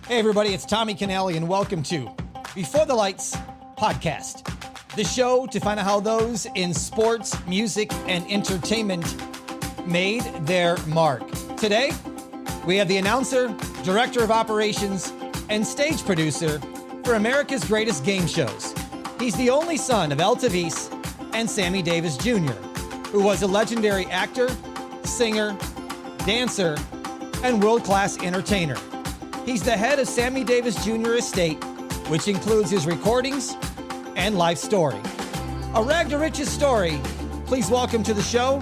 Hey everybody, it's Tommy Canale and welcome to Before the Lights podcast, the show to find out how those in sports, music, and entertainment made their mark. Today, we have the announcer, director of operations, and stage producer for America's greatest game shows. He's the only son of Altovise and Sammy Davis Jr, who was a legendary actor, singer, dancer, and world-class entertainer. He's the head of Sammy Davis Jr Estate, which includes his recordings and life story. A rag to riches story. Please welcome to the show,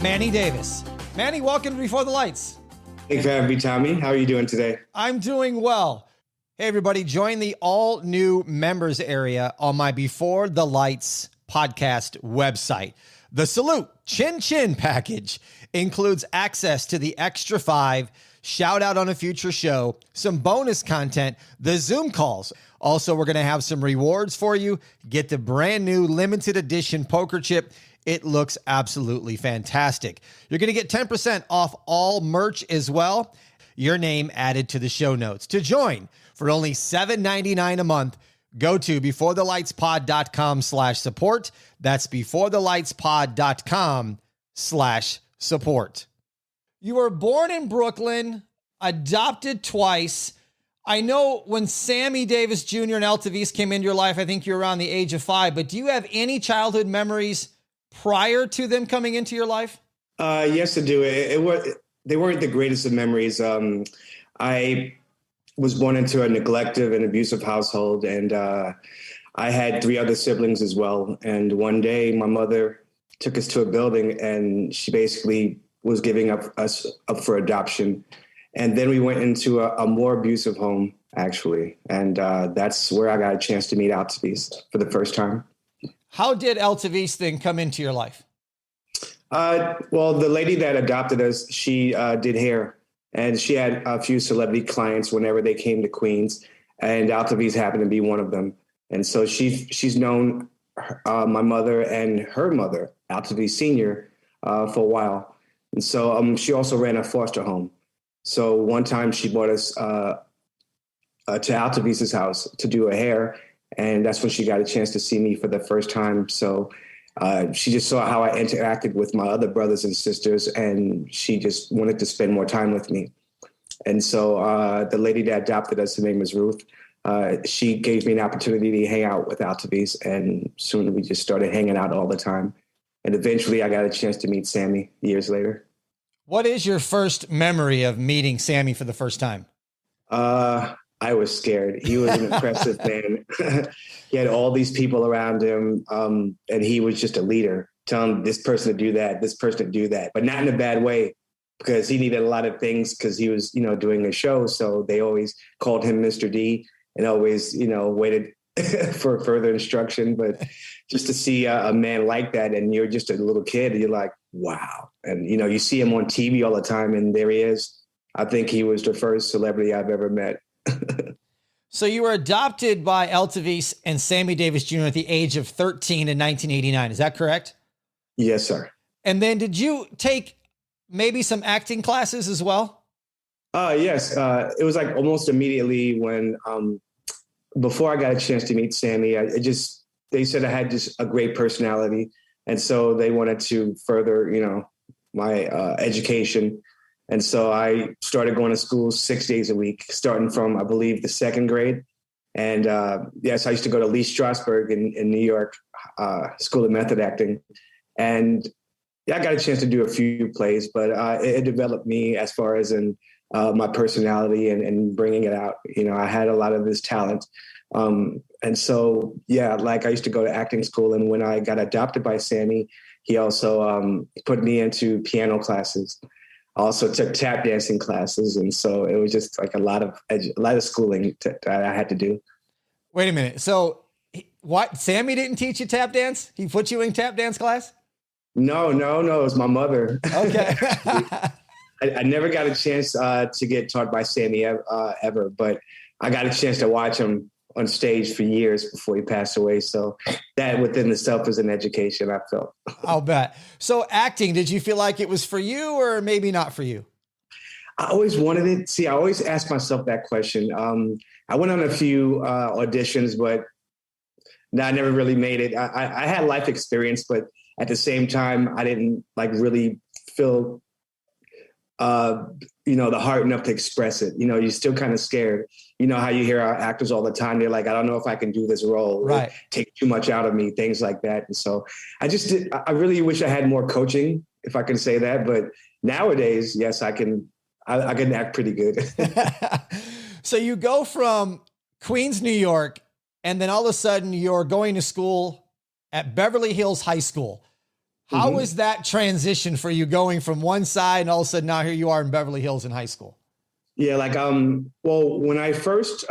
Manny Davis. Manny, welcome to Before the Lights. Thanks for having me, Tommy. How are you doing today? I'm doing well. Hey, everybody, join the all-new members area on my Before the Lights podcast website. The Salute Chin Chin package includes access to the Extra 5, shout out on a future show, some bonus content, the Zoom calls. Also, we're going to have some rewards for you. Get the brand new limited edition poker chip. It looks absolutely fantastic. You're going to get 10% off all merch as well. Your name added to the show notes. To join for only $7.99 a month, go to beforethelightspod.com/support. That's beforethelightspod.com/support. You were born in Brooklyn, adopted twice. I know when Sammy Davis Jr. and Altovise came into your life, I think you were around the age of 5, but do you have any childhood memories prior to them coming into your life? Yes, I do. They weren't the greatest of memories. I was born into a neglective and abusive household, and I had 3 other siblings as well. And one day my mother took us to a building, and she basically was giving us up for adoption. And then we went into a more abusive home, actually. And that's where I got a chance to meet Altovise for the first time. How did Altovise then come into your life? Well, the lady that adopted us, she did hair. And she had a few celebrity clients whenever they came to Queens. And Altovise happened to be one of them. And so she's known my mother and her mother, Altovise Sr, for a while. And so she also ran a foster home. So one time she brought us to Altovise's house to do her hair. And that's when she got a chance to see me for the first time. So she just saw how I interacted with my other brothers and sisters, and she just wanted to spend more time with me. And so the lady that adopted us, her name was Ruth, she gave me an opportunity to hang out with Altovise, and soon we just started hanging out all the time. And eventually I got a chance to meet Sammy years later. What is your first memory of meeting Sammy for the first time? I was scared. He was an impressive man. He had all these people around him, and he was just a leader, telling this person to do that, this person to do that, but not in a bad way, because he needed a lot of things because he was, doing a show. So they always called him Mr. D and always, waited for further instruction. But just to see a man like that, and you're just a little kid, you're like, wow. And, you see him on TV all the time, and there he is. I think he was the first celebrity I've ever met. So you were adopted by Altovise and Sammy Davis Jr. at the age of 13 in 1989. Is that correct? Yes, sir. And then did you take maybe some acting classes as well? Yes. It was like almost immediately when, before I got a chance to meet Sammy, they said I had just a great personality. And so they wanted to further, my education. And so I started going to school 6 days a week, starting from, I believe, the 2nd grade. And yes, I used to go to Lee Strasberg in New York, School of Method Acting. And I got a chance to do a few plays, but it developed me as far as in my personality and bringing it out. I had a lot of this talent. And so, yeah, like I used to go to acting school. And when I got adopted by Sammy, he also put me into piano classes. Also took tap dancing classes. And so it was just like a lot of schooling that I had to do. Wait a minute. So what? Sammy didn't teach you tap dance? He put you in tap dance class? No. It was my mother. Okay. I never got a chance to get taught by Sammy ever, but I got a chance to watch him on stage for years before he passed away. So that within itself is an education, I felt. I'll bet. So acting, did you feel like it was for you or maybe not for you? I always wanted it. See, I always ask myself that question. I went on a few auditions, but no, I never really made it. I had life experience, but at the same time, I didn't like really feel, the heart enough to express it. You're still kind of scared. You know how you hear our actors all the time. They're like, I don't know if I can do this role. Right. Take too much out of me, things like that. And so I really wish I had more coaching, if I can say that. But nowadays, yes, I can act pretty good. So you go from Queens, New York, and then all of a sudden you're going to school at Beverly Hills High School. How was that transition for you going from one side and all of a sudden now here you are in Beverly Hills in high school? Yeah, well, when I first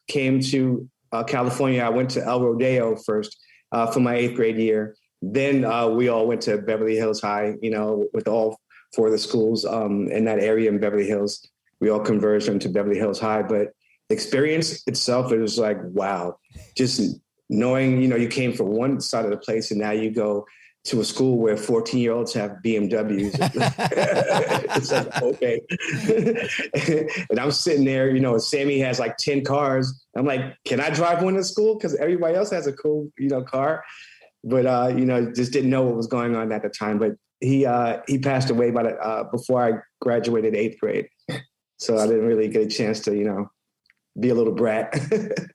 came to California, I went to El Rodeo first for my 8th grade year. Then we all went to Beverly Hills High, with all 4 of the schools in that area in Beverly Hills. We all converged into Beverly Hills High. But the experience itself, it was like, wow, just knowing, you came from one side of the place and now you go to a school where 14-year-olds have BMWs. It's like, okay. And I'm sitting there, Sammy has like 10 cars. I'm like, can I drive one to school? Because everybody else has a cool, car. But, just didn't know what was going on at the time. But he passed away before I graduated 8th grade. So I didn't really get a chance to, be a little brat.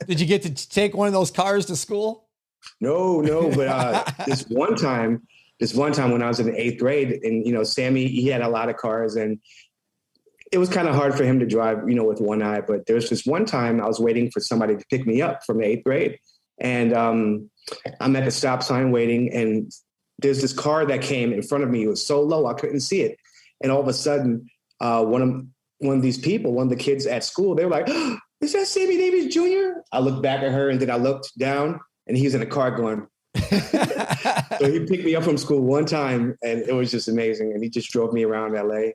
Did you get to take one of those cars to school? No, but this one time when I was in the 8th grade, and Sammy, he had a lot of cars, and it was kind of hard for him to drive, with one eye. But there was this one time I was waiting for somebody to pick me up from the 8th grade, and I'm at the stop sign waiting, and there's this car that came in front of me. It was so low I couldn't see it, and all of a sudden, one of these people, one of the kids at school, they were like, oh, "Is that Sammy Davis Jr.?" I looked back at her, and then I looked down. And he's in a car going. So he picked me up from school one time, and it was just amazing. And he just drove me around LA, and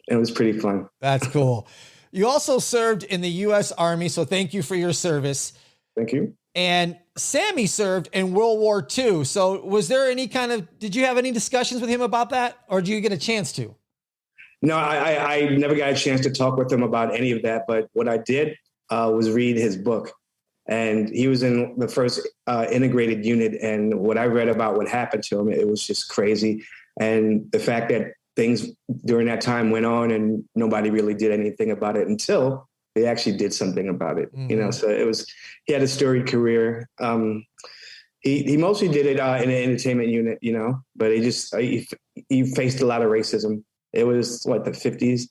it was pretty fun. That's cool. You also served in the U.S. Army, so thank you for your service. Thank you. And Sammy served in World War II. So was there did you have any discussions with him about that, or did you get a chance to? No, I never got a chance to talk with him about any of that. But what I did was read his book. And he was in the first integrated unit. And what I read about what happened to him, it was just crazy. And the fact that things during that time went on and nobody really did anything about it until they actually did something about it. Mm-hmm. So he had a storied career. He mostly did it in an entertainment unit, but he faced a lot of racism. It was the 50s.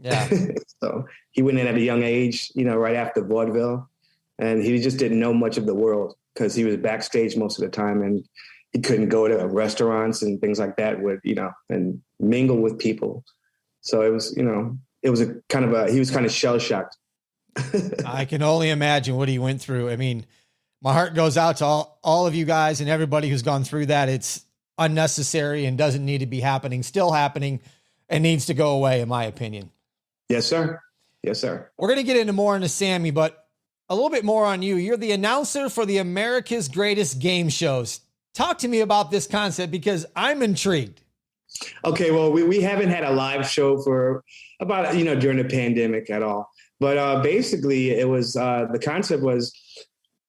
Yeah. So he went in at a young age, right after vaudeville. And he just didn't know much of the world because he was backstage most of the time, and he couldn't go to restaurants and things like that and mingle with people. So it was, he was kind of shell shocked. I can only imagine what he went through. I mean, my heart goes out to all of you guys and everybody who's gone through that. It's unnecessary and doesn't need to be happening, still happening, and needs to go away, in my opinion. Yes, sir. Yes, sir. We're going to get into more into Sammy, but a little bit more on you. You're the announcer for the America's Greatest Game Shows. Talk to me about this concept because I'm intrigued. Okay, well, we haven't had a live show for about, during the pandemic at all. But basically, it was the concept was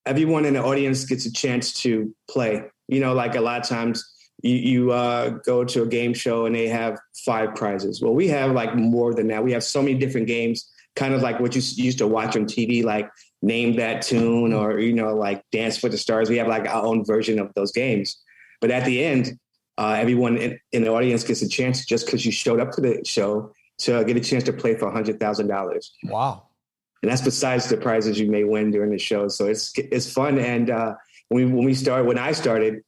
everyone in the audience gets a chance to play. Like a lot of times you go to a game show and they have 5 prizes. Well, we have like more than that. We have so many different games, kind of like what you used to watch on TV, like Name That Tune or, like Dance with the Stars. We have like our own version of those games. But at the end, everyone in the audience gets a chance just because you showed up to the show to get a chance to play for $100,000. Wow. And that's besides the prizes you may win during the show. So it's fun. And when I started,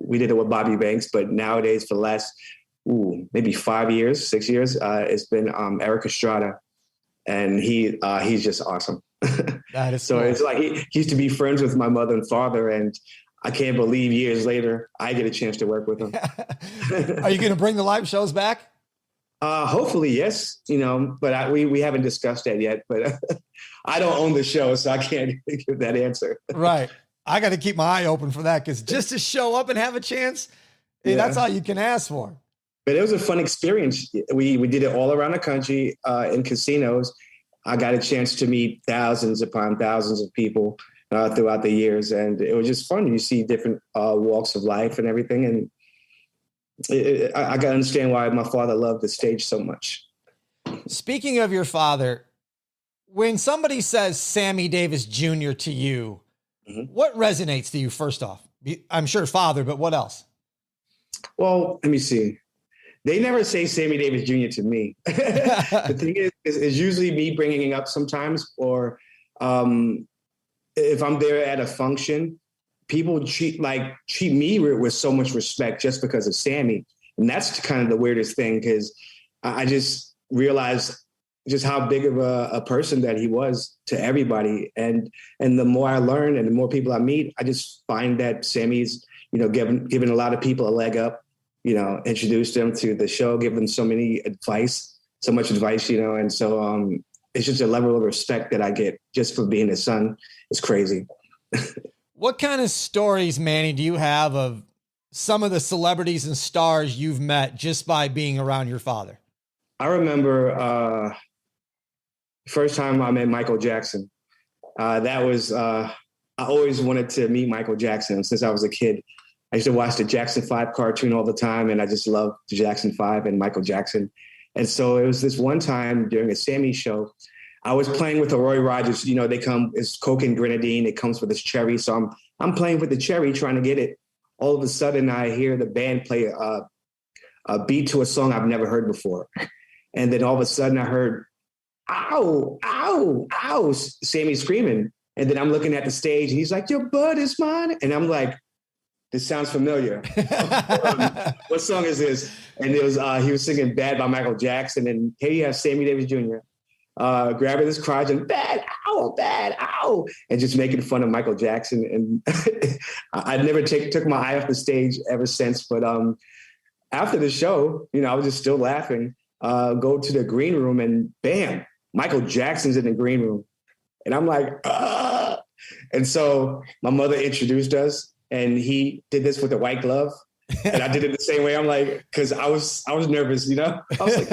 we did it with Bobby Banks, but nowadays for the last, maybe 6 years, it's been Eric Estrada. And he's just awesome. That is so cool. It's like he used to be friends with my mother and father, and I can't believe years later I get a chance to work with him. Are you going to bring the live shows back? Hopefully, yes. But we haven't discussed that yet. But I don't own the show, so I can't give that answer. Right. I got to keep my eye open for that because just to show up and have a chance, that's all you can ask for. But it was a fun experience. We did it all around the country in casinos. I got a chance to meet thousands upon thousands of people throughout the years, and it was just fun. You see different walks of life and everything, and I got to understand why my father loved the stage so much. Speaking of your father, when somebody says Sammy Davis Jr. to you, what resonates to you first off? I'm sure father, but what else? Well, let me see. They never say Sammy Davis Jr. to me. The thing is usually me bringing it up sometimes, or if I'm there at a function, people treat me with so much respect just because of Sammy. And that's kind of the weirdest thing, because I just realized just how big of a person that he was to everybody. And the more I learn and the more people I meet, I just find that Sammy's, giving a lot of people a leg up, introduced them to the show, give them so much advice, and so it's just a level of respect that I get just for being his son. It's crazy. What kind of stories, Manny, do you have of some of the celebrities and stars you've met just by being around your father? I remember first time I met Michael Jackson. That was, I always wanted to meet Michael Jackson since I was a kid. I used to watch the Jackson 5 cartoon all the time, and I just loved the Jackson 5 and Michael Jackson. And so it was this one time during a Sammy show, I was playing with the Roy Rogers. They come, it's Coke and grenadine. It comes with this cherry. So I'm playing with the cherry, trying to get it. All of a sudden, I hear the band play a beat to a song I've never heard before. And then all of a sudden, I heard, ow, ow, ow, Sammy screaming. And then I'm looking at the stage, and he's like, your bud is mine. And I'm like, this sounds familiar. What song is this? And it was he was singing Bad by Michael Jackson. And here you have Sammy Davis Jr. Grabbing his crotch and bad, ow, and just making fun of Michael Jackson. And I never took my eye off the stage ever since. But after the show, I was just still laughing. Go to the green room, and bam, Michael Jackson's in the green room. And I'm like, ah. And so my mother introduced us, and he did this with a white glove. And I did it the same way. I'm like, because I was nervous, I was like,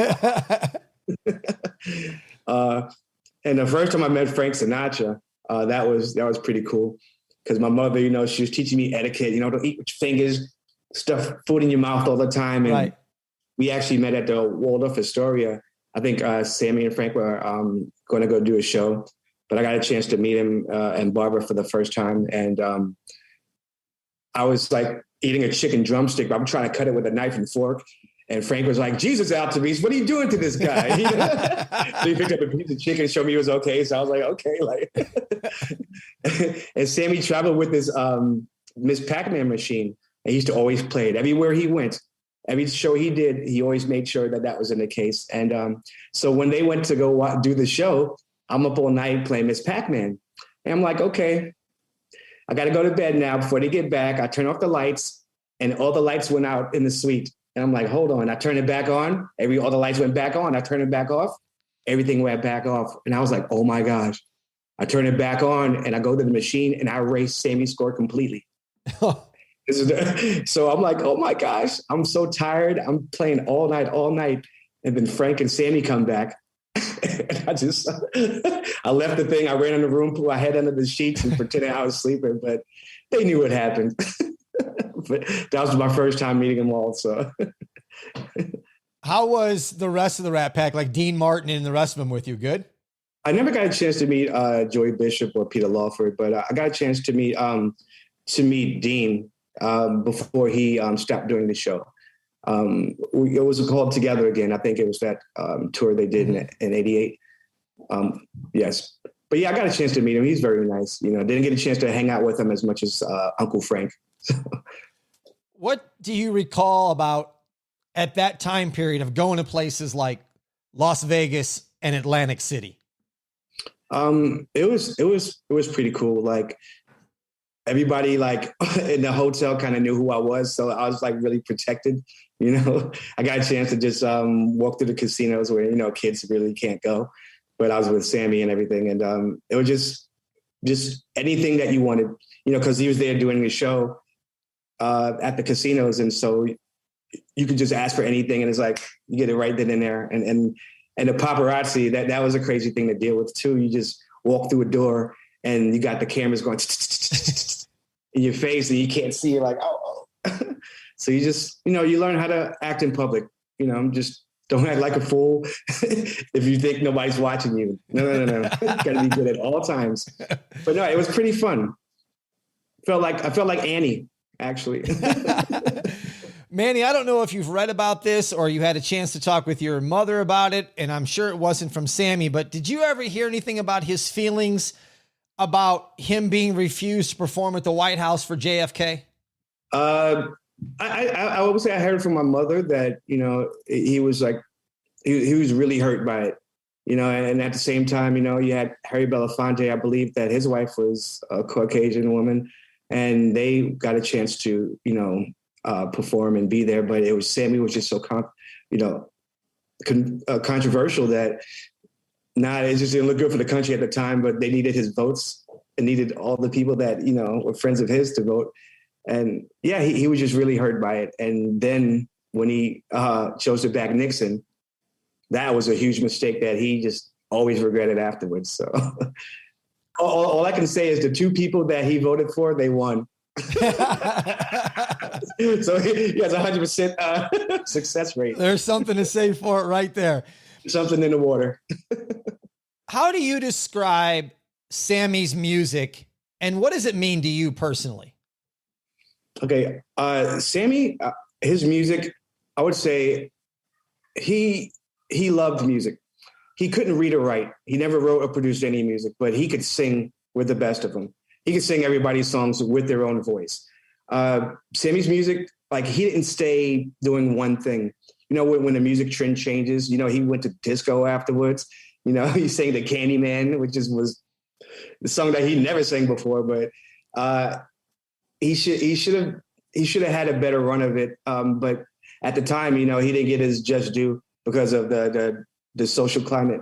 and the first time I met Frank Sinatra, that was pretty cool. Because my mother, she was teaching me etiquette, don't eat with your fingers, stuff food in your mouth all the time. And right. We actually met at the Waldorf Astoria. I think Sammy and Frank were going to go do a show, but I got a chance to meet him and Barbara for the first time. And I was like eating a chicken drumstick, but I'm trying to cut it with a knife and fork. And Frank was like, Jesus, Altovise, what are you doing to this guy? So he picked up a piece of chicken and showed me it was okay. So I was like, okay. And Sammy traveled with this Miss Pac-Man machine. And he used to always play it everywhere he went. Every show he did, he always made sure that was in the case. And so when they went to go do the show, I'm up all night playing Miss Pac-Man. And I'm like, okay, I got to go to bed now. Before they get back, I turn off the lights, and all the lights went out in the suite. And I'm like, hold on. I turn it back on. All the lights went back on. I turn it back off. Everything went back off. And I was like, oh my gosh. I turn it back on, and I go to the machine, and I erase Sammy's score completely. So I'm like, oh my gosh, I'm so tired. I'm playing all night. And then Frank and Sammy come back. And I left the thing. I ran in the room, put my head under the sheets and pretended I was sleeping, but they knew what happened. But that was my first time meeting them all. So how was the rest of the Rat Pack, like Dean Martin and the rest of them with you? Good? I never got a chance to meet Joey Bishop or Peter Lawford, but I got a chance to meet Dean before he stopped doing the show. It was called Together Again. I think it was that tour they did in 88. Yes. But yeah, I got a chance to meet him. He's very nice. Didn't get a chance to hang out with him as much as Uncle Frank. What do you recall about at that time period of going to places like Las Vegas and Atlantic City? It was pretty cool. Like, everybody like in the hotel kind of knew who I was. So I was like really protected, I got a chance to just walk through the casinos where, kids really can't go, but I was with Sammy and everything. And it was just anything that you wanted, cause he was there doing the show at the casinos. And so you could just ask for anything, and it's like you get it right then and there. And the paparazzi, that was a crazy thing to deal with too. You just walk through a door and you got the cameras going in your face, and you can't see. You're like, oh. So you just, you learn how to act in public. Just don't act like a fool if you think nobody's watching you. No. You gotta be good at all times. But no, it was pretty fun. I felt like Annie, actually. Manny, I don't know if you've read about this or you had a chance to talk with your mother about it, and I'm sure it wasn't from Sammy, but did you ever hear anything about his feelings about him being refused to perform at the White House for JFK? I would say I heard from my mother that, he was like, he was really hurt by it, and at the same time, you had Harry Belafonte, I believe that his wife was a Caucasian woman, and they got a chance to, perform and be there. But it was, Sammy was just so, controversial that it just didn't look good for the country at the time, but they needed his votes and needed all the people that, were friends of his to vote. And yeah, he was just really hurt by it. And then when he chose to back Nixon, that was a huge mistake that he just always regretted afterwards. So all I can say is the two people that he voted for, they won. So he has 100% success rate. There's something to say for it right there. Something in the water. How do you describe Sammy's music, and what does it mean to you personally? Okay. Sammy, his music, I would say he loved music. He couldn't read or write. He never wrote or produced any music, but he could sing with the best of them. He could sing everybody's songs with their own voice. Sammy's music, like, he didn't stay doing one thing. When the music trend changes, he went to disco afterwards. He sang the Candyman, which was the song that he never sang before, but he should have had a better run of it. But at the time, he didn't get his just due because of the social climate.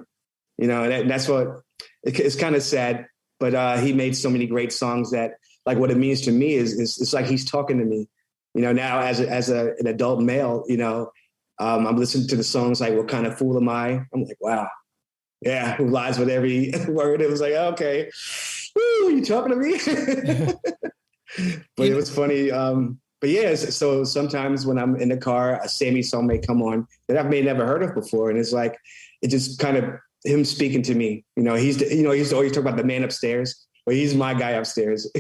And that's what it's kind of sad. But he made so many great songs that, like, what it means to me is it's like he's talking to me. Now as an adult male, I'm listening to the songs like "What Kind of Fool Am I?" I'm like, wow, yeah, who lies with every word? It was like, okay, woo, you talking to me? But it was funny. But yeah, so sometimes when I'm in the car, a Sammy song may come on that I may never heard of before, and it's like it just kind of him speaking to me. He's always talk about the man upstairs, but he's my guy upstairs.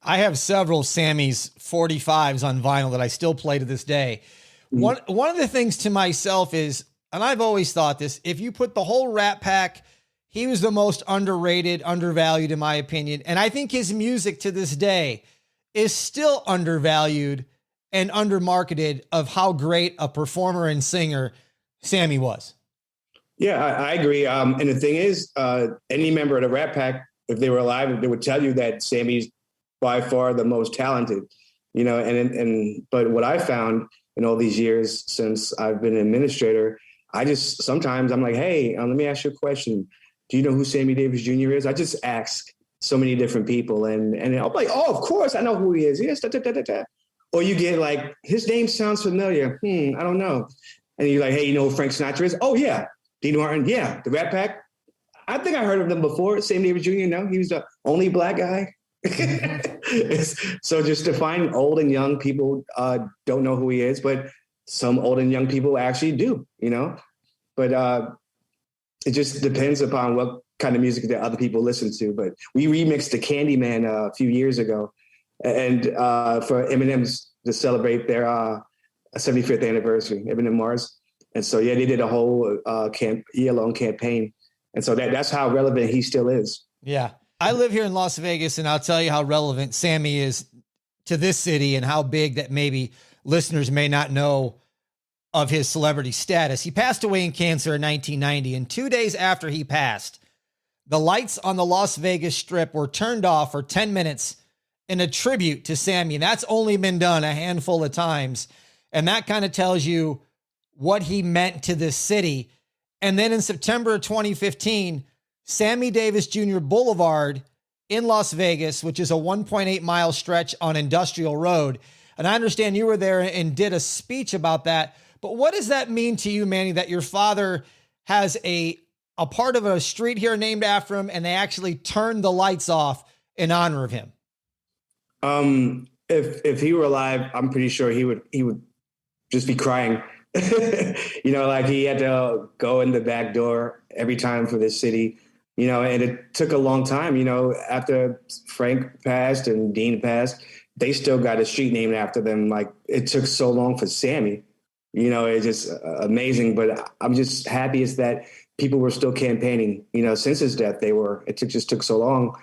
I have several Sammy's 45s on vinyl that I still play to this day. One of the things to myself is, and I've always thought this, if you put the whole Rat Pack, he was the most underrated, undervalued, in my opinion. And I think his music to this day is still undervalued and undermarketed of how great a performer and singer Sammy was. Yeah, I agree. And the thing is, any member of the Rat Pack, if they were alive, they would tell you that Sammy's by far the most talented, but what I found in all these years since I've been an administrator, sometimes I'm like, hey, let me ask you a question. Do you know who Sammy Davis Jr. is? I just ask so many different people, and I'm like, oh, of course, I know who he is. Yes, da, da, da, da, da. Or you get like, his name sounds familiar. I don't know. And you're like, hey, you know who Frank Sinatra is? Oh, yeah. Dean Martin? Yeah. The Rat Pack? I think I heard of them before. Sammy Davis Jr., no? He was the only black guy. So just to find old and young people don't know who he is, but some old and young people actually do, But it just depends upon what kind of music that other people listen to. But we remixed the Candyman a few years ago, and for Eminem's to celebrate their 75th anniversary, Eminem Mars. And so, yeah, they did a whole year-long campaign. And so that's how relevant he still is. Yeah. I live here in Las Vegas, and I'll tell you how relevant Sammy is to this city and how big that maybe listeners may not know of his celebrity status. He passed away in cancer in 1990, and 2 days after he passed, the lights on the Las Vegas Strip were turned off for 10 minutes in a tribute to Sammy. And that's only been done a handful of times. And that kind of tells you what he meant to this city. And then in September of 2015, Sammy Davis Jr. Boulevard in Las Vegas, which is a 1.8 mile stretch on Industrial Road, And I understand you were there and did a speech about that. But what does that mean to you, Manny, that your father has a part of a street here named after him, and they actually turned the lights off in honor of him? If he were alive, I'm pretty sure he would just be crying. Like he had to go in the back door every time for this city, and it took a long time, after Frank passed and Dean passed, they still got a street named after them. Like it took so long for Sammy, it's just amazing. But I'm just happiest that people were still campaigning, since his death. It just took so long.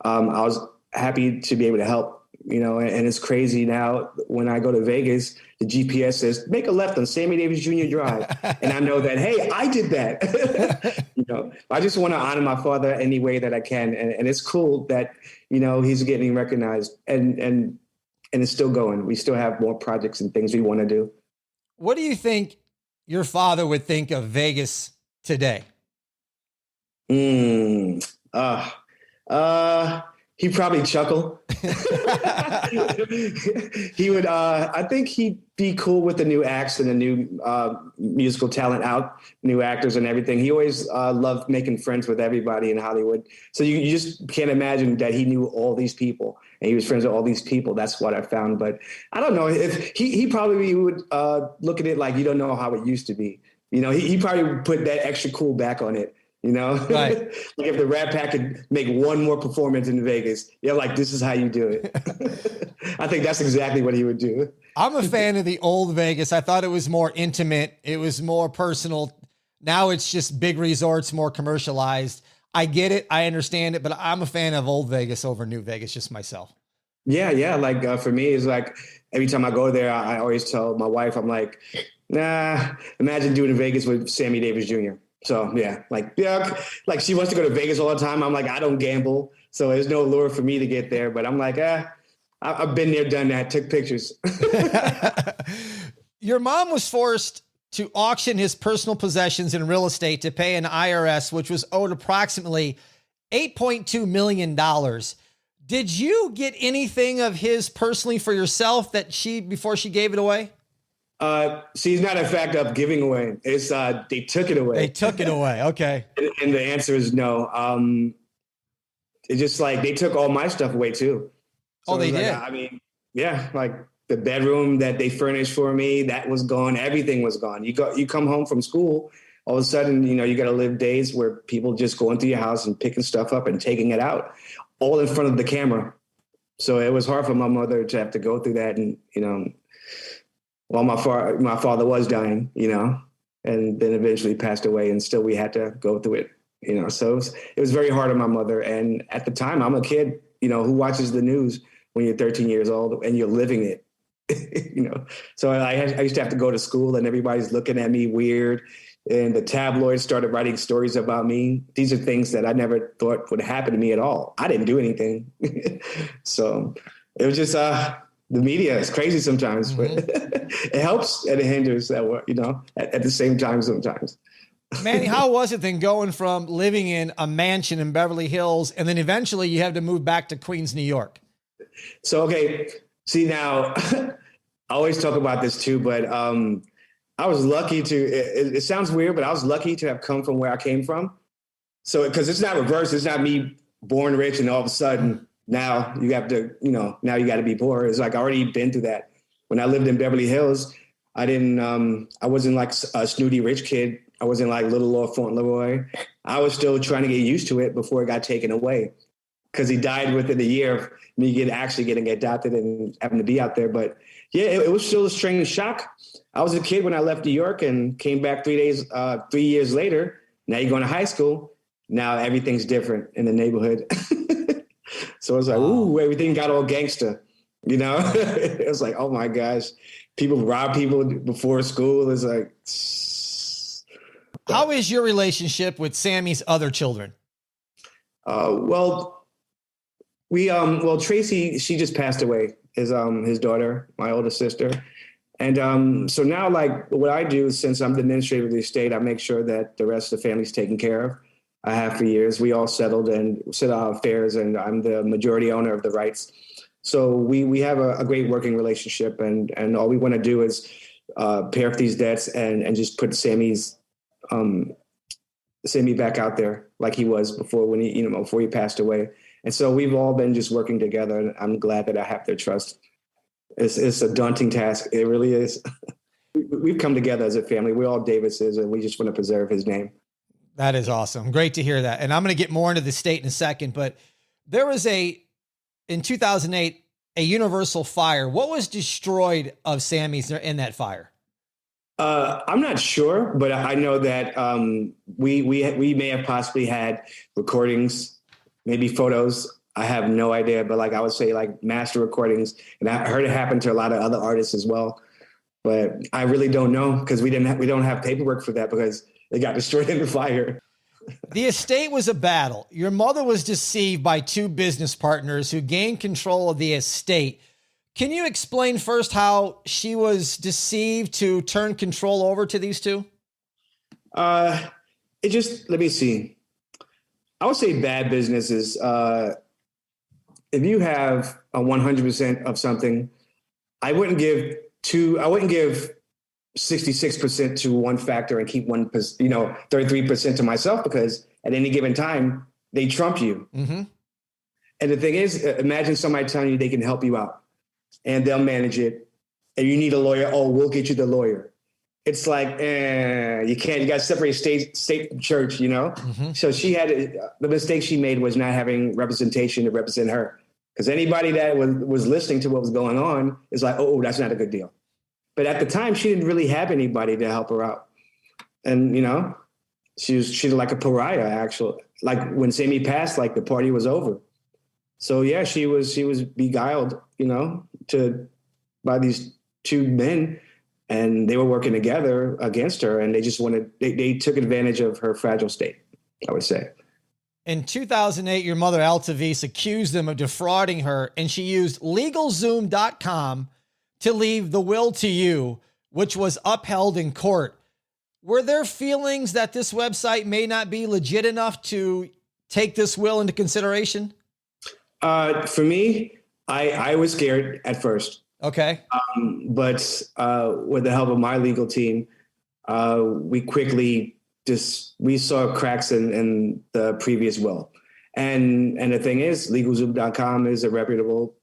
I was happy to be able to help. And it's crazy now when I go to Vegas, the GPS says, make a left on Sammy Davis Jr. Drive. And I know that, hey, I did that. I just want to honor my father any way that I can. And it's cool that, he's getting recognized and it's still going. We still have more projects and things we want to do. What do you think your father would think of Vegas today? He'd probably chuckle. He would, I think he'd be cool with the new acts and the new musical talent out, new actors and everything. He always loved making friends with everybody in Hollywood. So you just can't imagine that he knew all these people and he was friends with all these people. That's what I found. But I don't know if he probably would look at it like, you don't know how it used to be. He probably would put that extra cool back on it. Right. Like if the Rat Pack could make one more performance in Vegas, like, this is how you do it. I think that's exactly what he would do. I'm a fan of the old Vegas. I thought it was more intimate. It was more personal. Now it's just big resorts, more commercialized. I get it. I understand it, but I'm a fan of old Vegas over new Vegas, just myself. Yeah. Like for me, it's like every time I go there, I always tell my wife, I'm like, nah, imagine doing Vegas with Sammy Davis Jr. So like she wants to go to Vegas all the time. I'm like, I don't gamble, so there's no lure for me to get there. But I'm like, I've been there, done that, took pictures. Your mom was forced to auction his personal possessions in real estate to pay an IRS, which was owed approximately $8.2 million. Did you get anything of his personally for yourself before she gave it away? See, it's not a fact of giving away. It's they took it away. They took it away. Okay. And the answer is no. It's just like they took all my stuff away too. So they did. I mean, like the bedroom that they furnished for me, that was gone. Everything was gone. You come home from school, all of a sudden, you got to live days where people just going through your house and picking stuff up and taking it out, all in front of the camera. So it was hard for my mother to have to go through that, and well, my father was dying, and then eventually passed away, and still we had to go through it, So it was very hard on my mother. And at the time, I'm a kid, who watches the news when you're 13 years old and you're living it, So I used to have to go to school, and everybody's looking at me weird, and the tabloids started writing stories about me. These are things that I never thought would happen to me at all. I didn't do anything, so it was just the media is crazy sometimes, but it helps and it hinders at the same time sometimes. Manny, how was it then going from living in a mansion in Beverly Hills and then eventually you have to move back to Queens, New York? So, okay. See, now I always talk about this too, but I was lucky it sounds weird, but I was lucky to have come from where I came from. So, because it's not reverse. It's not me born rich and all of a sudden now you have to, now you got to be poor. It's like I already been through that. When I lived in Beverly Hills, I wasn't like a snooty rich kid. I wasn't like little Lord Fauntleroy. I was still trying to get used to it before it got taken away, because he died within a year of me getting adopted and having to be out there. But yeah, it was still a strange shock. I was a kid when I left New York and came back 3 years later. Now you're going to high school. Now everything's different in the neighborhood. So it's like, ooh, everything got all gangster, It was like, oh my gosh, people rob people before school. It's like. How is your relationship with Sammy's other children? Well, Tracy, she just passed away, his daughter, my older sister. And so now, like, what I do, since I'm the administrator of the estate, I make sure that the rest of the family's taken care of. I have for years. We all settled our affairs, and I'm the majority owner of the rights. So we have a great working relationship, and all we want to do is pay off these debts and just put Sammy back out there like he was before before he passed away. And so we've all been just working together, and I'm glad that I have their trust. It's a daunting task. It really is. We've come together as a family. We're all Davises, and we just want to preserve his name. That is awesome. Great to hear that. And I'm going to get more into the estate in a second, but there was in 2008, a universal fire. What was destroyed of Sammy's in that fire? I'm not sure, but I know that we may have possibly had recordings, maybe photos. I have no idea, but I would say master recordings, and I heard it happen to a lot of other artists as well. But I really don't know because we don't have paperwork for that because it got destroyed in the fire. The estate was a battle. Your mother was deceived by two business partners who gained control of the estate. Can you explain first how she was deceived to turn control over to these two? Let me see. I would say bad business is if you have a 100% of something, I wouldn't give 66% to one factor and keep 33% to myself, because at any given time they trump you. Mm-hmm. And the thing is, imagine somebody telling you they can help you out and they'll manage it, and you need a lawyer. Oh, we'll get you the lawyer. It's like, you can't, you got to separate state from church, Mm-hmm. So the mistake she made was not having representation to represent her. Because anybody that was listening to what was going on is like, oh, that's not a good deal. But at the time, she didn't really have anybody to help her out. And, she was treated like a pariah, actually. Like when Sammy passed, the party was over. So yeah, she was beguiled, by these two men, and they were working together against her, and they took advantage of her fragile state, I would say. In 2008, your mother, Altovise, accused them of defrauding her, and she used LegalZoom.com to leave the will to you, which was upheld in court. Were there feelings that this website may not be legit enough to take this will into consideration? For me, I was scared at first. Okay. But with the help of my legal team, we quickly we saw cracks in the previous will. And the thing is, LegalZoom.com is a reputable,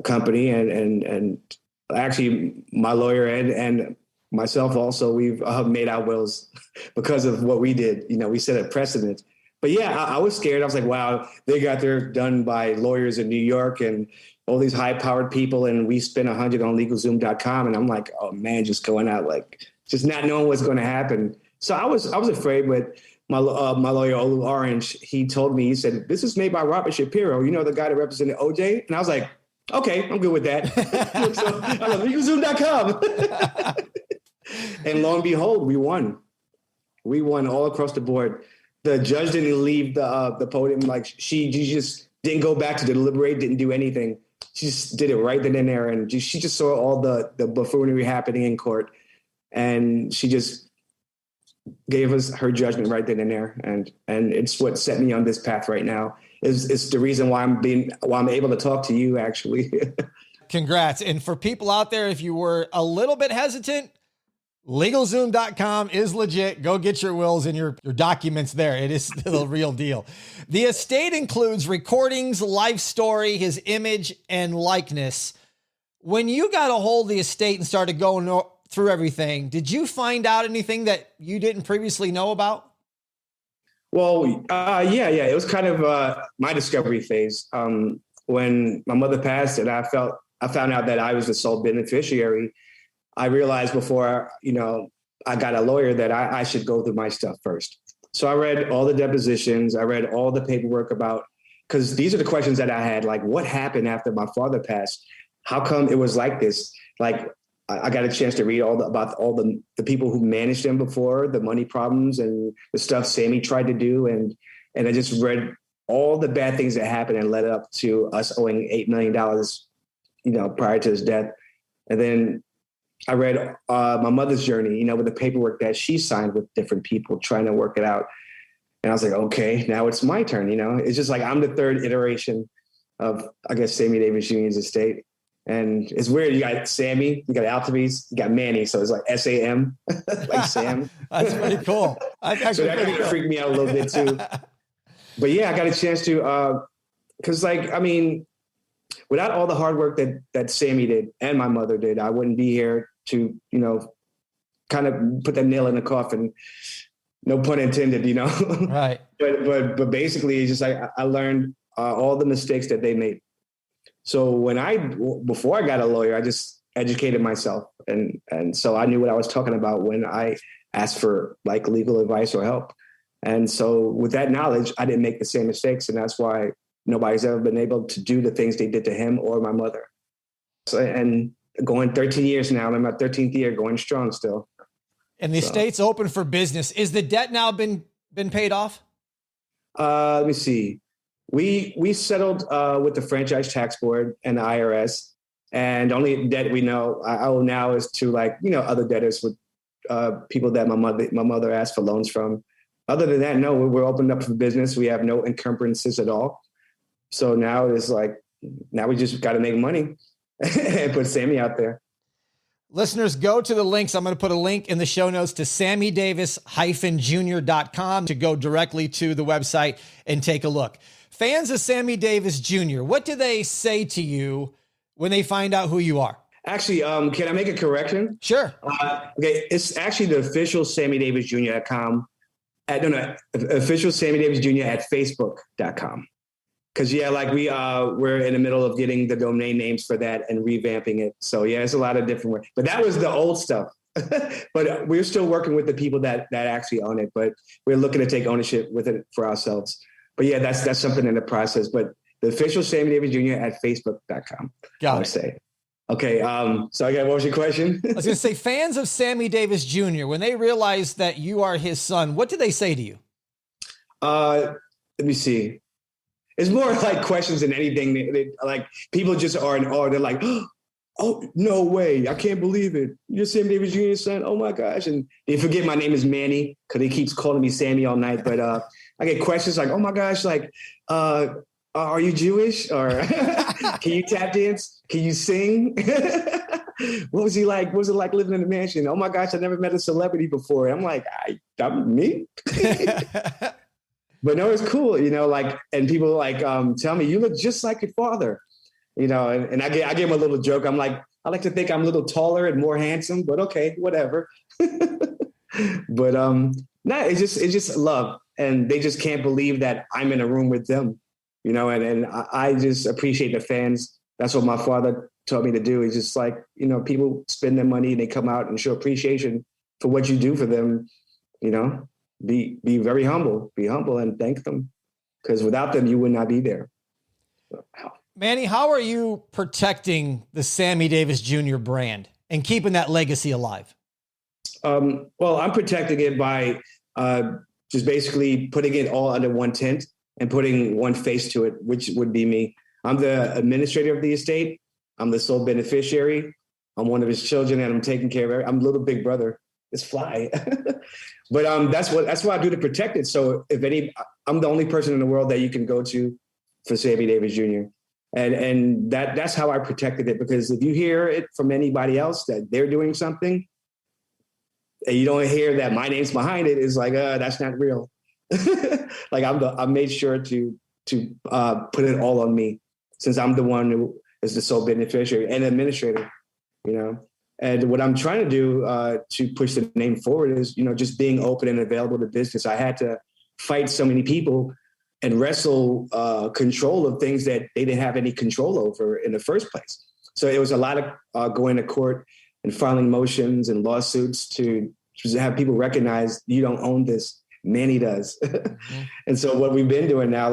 company, and actually my lawyer and myself also, we've made our wills because of what we did. We set a precedent. But yeah, I was scared. I was like, wow, they got their done by lawyers in New York and all these high-powered people, and we spent $100 on LegalZoom.com, and I'm like, oh man, just going out, just not knowing what's going to happen. So I was afraid, but my lawyer, Olu Orange, he told me, he said, this is made by Robert Shapiro, the guy that represented OJ? And I was like, okay, I'm good with that. So I was like, LegalZoom.com. And lo and behold, we won. We won all across the board. The judge didn't leave the podium. She just didn't go back to deliberate, didn't do anything. She just did it right then and there. And she just saw all the buffoonery happening in court. And she just gave us her judgment right then and there. And it's what set me on this path right now. It's the reason why I'm able to talk to you, actually. Congrats. And for people out there, if you were a little bit hesitant, LegalZoom.com is legit. Go get your wills and your documents there. It is the real deal. The estate includes recordings, life story, his image, and likeness. When you got a hold of the estate and started going through everything, did you find out anything that you didn't previously know about? Well, yeah. It was kind of my discovery phase. When my mother passed and I found out that I was the sole beneficiary, I realized before, I got a lawyer that I should go through my stuff first. So I read all the depositions. I read all the paperwork because these are the questions that I had, what happened after my father passed? How come it was like this? I got a chance to read about all the people who managed him before, the money problems and the stuff Sammy tried to do. And I just read all the bad things that happened and led up to us owing $8 million, prior to his death. And then I read my mother's journey, with the paperwork that she signed with different people trying to work it out. And I was like, okay, now it's my turn. It's just I'm the third iteration of, I guess, Sammy Davis Jr.'s estate. And it's weird. You got Sammy, you got Altovise, you got Manny. So it's like SAM, like Sam. That's pretty cool. So that kind of freaked me out a little bit too. But yeah, I got a chance to, because without all the hard work that Sammy did and my mother did, I wouldn't be here to, kind of put that nail in the coffin. No pun intended, Right. But basically, it's just like I learned all the mistakes that they made. So before I got a lawyer, I just educated myself, and so I knew what I was talking about when I asked for like legal advice or help. And so with that knowledge, I didn't make the same mistakes, and that's why nobody's ever been able to do the things they did to him or my mother. So, and going 13 years now, I'm in my 13th year, going strong still. And the estate's open for business. Is the debt now been paid off? Let me see. We settled with the Franchise Tax Board and the IRS, and the only debt we know I owe now is to other debtors with people that my mother asked for loans from. Other than that, no, we're opened up for business. We have no encumbrances at all. So now we just got to make money and put Sammy out there. Listeners, go to the links. I'm going to put a link in the show notes to sammydavis-jr.com to go directly to the website and take a look. Fans of Sammy Davis Jr., what do they say to you when they find out who you are? Actually, can I make a correction? Sure. Okay, it's actually the official sammydavisjr.com. Official Sammy Davis Jr. at facebook.com. Because we're in the middle of getting the domain names for that and revamping it. So yeah, it's a lot of different work. But that was the old stuff. But we're still working with the people that actually own it. But we're looking to take ownership with it for ourselves. But yeah, that's something in the process. But the official Sammy Davis Jr. at facebook.com. Got it. Say. Okay. So what was your question? I was going to say, fans of Sammy Davis Jr., when they realize that you are his son, what do they say to you? Let me see. It's more like questions than anything. Like people just are in awe. They're like, oh, no way. I can't believe it. You're Sammy Davis Jr.'s son. Oh my gosh. And they forget my name is Manny because he keeps calling me Sammy all night. But I get questions like, oh my gosh, are you Jewish? Or can you tap dance? Can you sing? What was he like? What was it like living in a mansion? Oh my gosh, I never met a celebrity before. I'm like, I'm me. But no, it's cool, and people tell me, you look just like your father, and I give him a little joke. I'm like, I like to think I'm a little taller and more handsome, but okay, whatever. But no, it's just love. And they just can't believe that I'm in a room with them, and I just appreciate the fans. That's what my father taught me to do. He's just people spend their money and they come out and show appreciation for what you do for them, Be very humble. Be humble and thank them, because without them, you would not be there. Wow. Manny, how are you protecting the Sammy Davis Jr. brand and keeping that legacy alive? Well, I'm protecting it by just basically putting it all under one tent and putting one face to it, which would be me. I'm the administrator of the estate. I'm the sole beneficiary. I'm one of his children, and I'm taking care of everything. I'm little big brother. It's fly. But that's what I do to protect it. So I'm the only person in the world that you can go to for Sammy Davis Jr. And that's how I protected it, because if you hear it from anybody else that they're doing something and you don't hear that my name's behind it, it's like, that's not real. I made sure to put it all on me, since I'm the one who is the sole beneficiary and administrator, And what I'm trying to do to push the name forward is, just being open and available to business. I had to fight so many people and wrestle control of things that they didn't have any control over in the first place. So it was a lot of going to court and filing motions and lawsuits to have people recognize you don't own this. Manny does. Mm-hmm. And so what we've been doing now,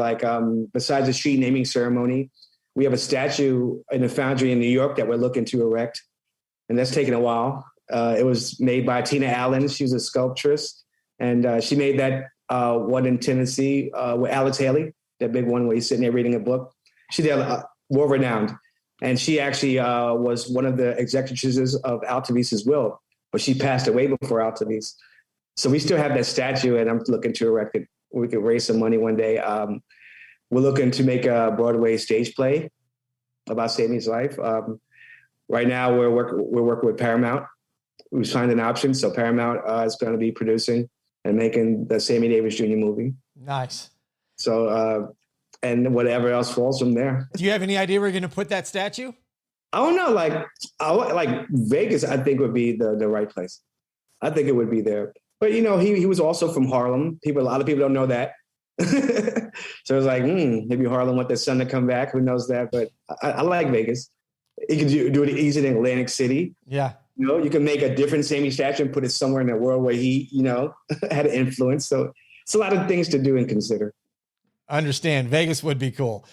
besides the street naming ceremony, we have a statue in a foundry in New York that we're looking to erect. And that's taken a while. It was made by Tina Allen. She was a sculptress. And she made that one in Tennessee with Alex Haley, that big one where he's sitting there reading a book. She did world-renowned. And she actually was one of the executresses of Altovise's will, but she passed away before Altovise. So we still have that statue, and I'm looking to erect it. We could raise some money one day. we're looking to make a Broadway stage play about Sammy's life. Right now, we're working with Paramount. We've signed an option, so Paramount is going to be producing and making the Sammy Davis Jr. movie. Nice. So, and whatever else falls from there. Do you have any idea where you're going to put that statue? I don't know. Like Vegas, I think would be the right place. I think it would be there. But he was also from Harlem. A lot of people don't know that. So it's like, maybe Harlem want their son to come back. Who knows that? But I like Vegas. You can do it easy in Atlantic City. Yeah. You can make a different Sammy statue and put it somewhere in the world where he, had an influence. So it's a lot of things to do and consider. I understand. Vegas would be cool.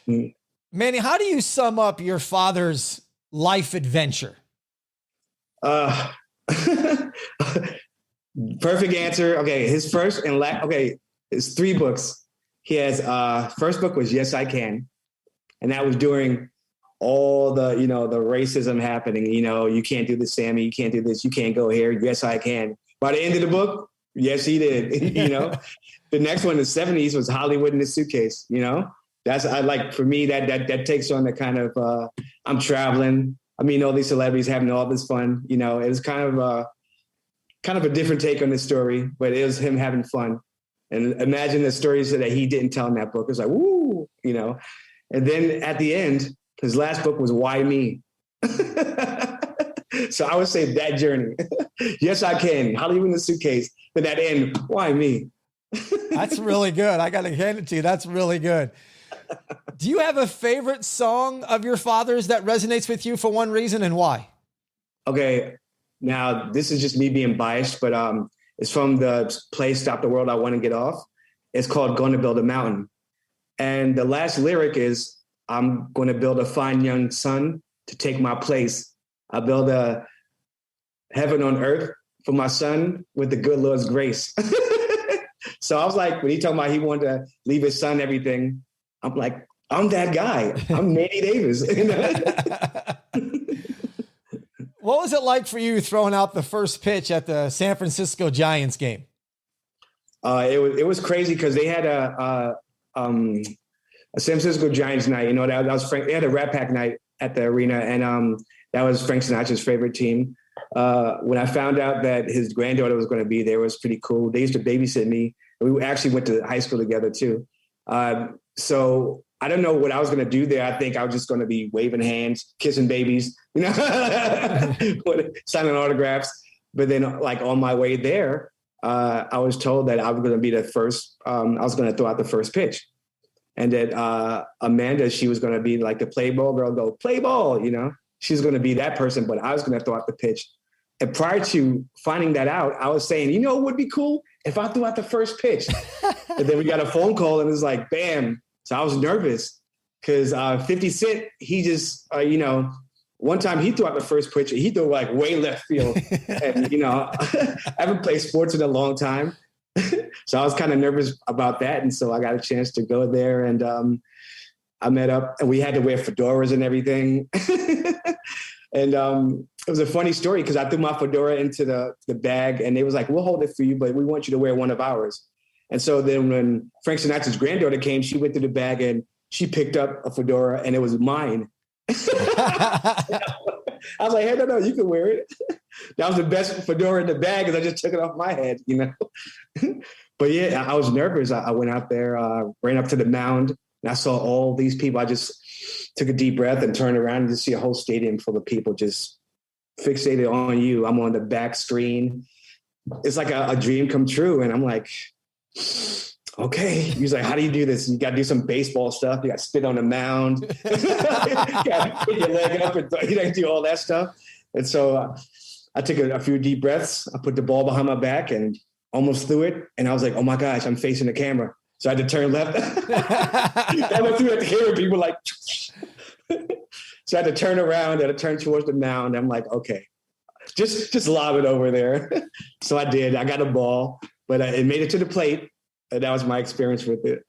Mm. Manny, how do you sum up your father's life adventure? Perfect answer. Okay. His first and it's 3 books. He has, first book was Yes, I Can. And that was during all the, the racism happening. You can't do this, Sammy. You can't do this. You can't go here. Yes, I can. By the end of the book, yes, he did. The next one in the 70s was Hollywood in a Suitcase. For me, that takes on the kind of, I'm traveling. I mean, all these celebrities having all this fun, it was kind of a different take on the story, but it was him having fun. And imagine the stories that he didn't tell in that book. It was like, woo, and then at the end, his last book was Why Me? So I would say that journey. Yes, I can. Hollywood in a Suitcase. But that end, why me? That's really good. I got to hand it to you. That's really good. Do you have a favorite song of your father's that resonates with you for one reason, and why? Okay. Now, this is just me being biased, but it's from the play Stop the World, I Want to Get Off. It's called Gonna Build a Mountain. And the last lyric is, I'm going to build a fine young son to take my place. I build a heaven on earth for my son with the good Lord's grace. So I was like, when he told me he wanted to leave his son everything, I'm like, I'm that guy. I'm Manny Davis. What was it like for you throwing out the first pitch at the San Francisco Giants game? It was crazy because they had a San Francisco Giants night. That was Frank. They had a Rat Pack night at the arena, and that was Frank Sinatra's favorite team. When I found out that his granddaughter was going to be there, it was pretty cool. They used to babysit me. We actually went to high school together too. So I don't know what I was going to do there. I think I was just going to be waving hands, kissing babies, signing autographs. But then, like on my way there, I was told that I was going to be the first. I was going to throw out the first pitch, and that Amanda, she was going to be like the play ball girl, go play ball. She was going to be that person, but I was going to throw out the pitch. And prior to finding that out, I was saying, it would be cool if I threw out the first pitch. And then we got a phone call and it was like, bam. So I was nervous because 50 Cent, he just, one time he threw out the first pitch. He threw like way left field. And, I haven't played sports in a long time. So I was kind of nervous about that. And so I got a chance to go there and I met up and we had to wear fedoras and everything. And it was a funny story because I threw my fedora into the bag and they was like, we'll hold it for you, but we want you to wear one of ours. And so then when Frank Sinatra's granddaughter came, she went through the bag and she picked up a fedora and it was mine. I was like, hey, no, you can wear it. That was the best fedora in the bag because I just took it off my head, But yeah, I was nervous. I went out there, ran up to the mound, and I saw all these people. I just took a deep breath and turned around and just see a whole stadium full of people just fixated on you. I'm on the back screen. It's like a dream come true. And I'm like, okay. He's like, how do you do this? You got to do some baseball stuff. You got to spit on the mound. You got to put your leg up and do all that stuff. And so I took a few deep breaths. I put the ball behind my back and almost threw it. And I was like, oh my gosh, I'm facing the camera. So I had to turn left. I went through at the camera. People like, so I had to turn around and I turned towards the mound. I'm like, okay, just lob it over there. So I did. I got a ball, but it made it to the plate. And that was my experience with it.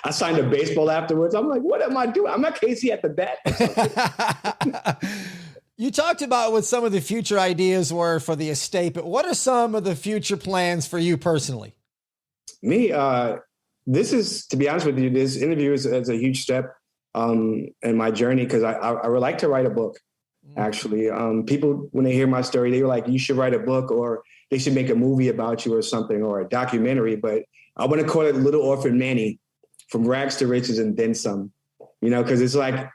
I signed a baseball afterwards. I'm like, what am I doing? I'm not Casey at the bat. You talked about what some of the future ideas were for the estate, but what are some of the future plans for you personally? Me, this is, to be honest with you, this interview is a huge step in my journey, because I would like to write a book. Actually, people, when they hear my story, they were like, you should write a book, or they should make a movie about you or something, or a documentary. But I want to call it Little Orphan Manny, from rags to riches and then some, because it's like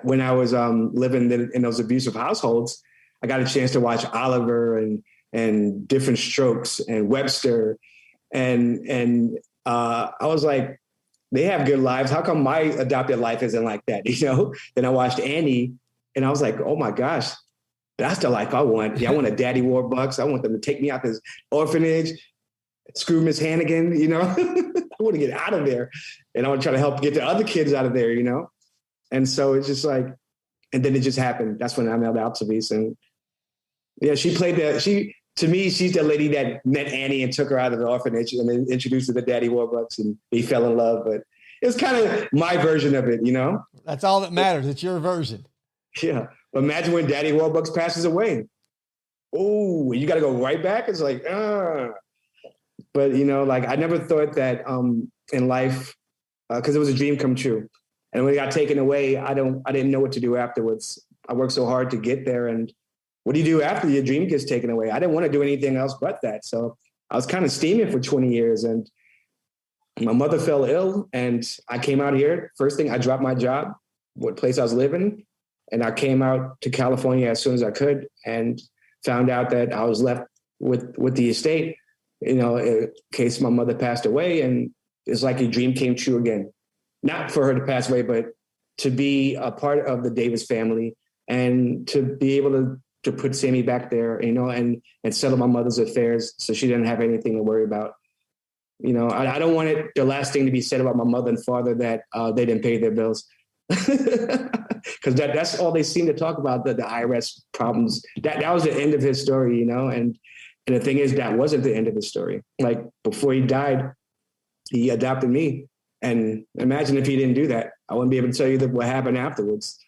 when I was living in those abusive households, I got a chance to watch Oliver and Different Strokes and Webster. And I was like, they have good lives. How come my adopted life isn't like that? Then I watched Annie, and I was like, oh my gosh, that's the life I want. Yeah, I want a Daddy Warbucks. I want them to take me out this orphanage, screw Miss Hannigan, I want to get out of there. And I want to try to help get the other kids out of there, And so it's just like, and then it just happened. That's when I met Altovise. And yeah, she played to me, she's the lady that met Annie and took her out of the orphanage and then introduced her to Daddy Warbucks, and they fell in love. But it's kind of my version of it, That's all that matters. It's your version. Yeah. Imagine when Daddy Warbucks passes away. Oh, you got to go right back. It's like, But, I never thought that in life, because it was a dream come true. And when it got taken away, I didn't know what to do afterwards. I worked so hard to get there. And what do you do after your dream gets taken away? I didn't want to do anything else but that. So I was kind of steaming for 20 years. And my mother fell ill, and I came out here. First thing, I dropped my job, what place I was living. And I came out to California as soon as I could, and found out that I was left with the estate, in case my mother passed away. And it's like a dream came true again. Not for her to pass away, but to be a part of the Davis family, and to be able to put Sammy back there, and settle my mother's affairs so she didn't have anything to worry about. I don't want the last thing to be said about my mother and father that they didn't pay their bills. Because that's all they seem to talk about, the IRS problems. That was the end of his story, and the thing is, that wasn't the end of his story. Like, before he died, he adopted me. And imagine if he didn't do that, I wouldn't be able to tell you what happened afterwards.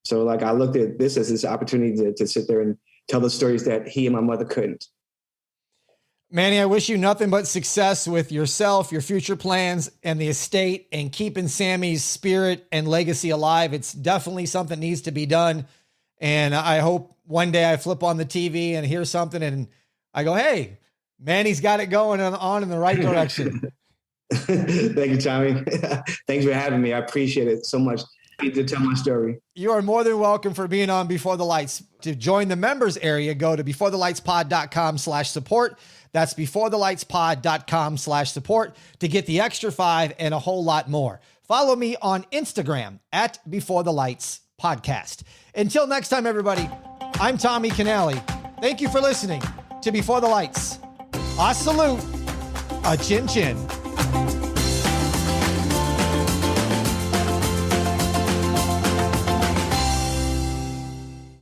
So I looked at this as this opportunity to sit there and tell the stories that he and my mother couldn't. Manny, I wish you nothing but success with yourself, your future plans, and the estate, and keeping Sammy's spirit and legacy alive. It's definitely something that needs to be done. And I hope one day I flip on the TV and hear something and I go, hey, Manny's got it going on in the right direction. Thank you, Tommy. Thanks for having me. I appreciate it so much. I need to tell my story. You are more than welcome for being on Before the Lights. To join the members area, go to beforethelightspod.com/support. That's beforethelightspod.com/support to get the extra 5 and a whole lot more. Follow me on Instagram at Before the Lights Podcast. Until next time, everybody, I'm Tommy Canale. Thank you for listening to Before the Lights. A salute, a chin chin.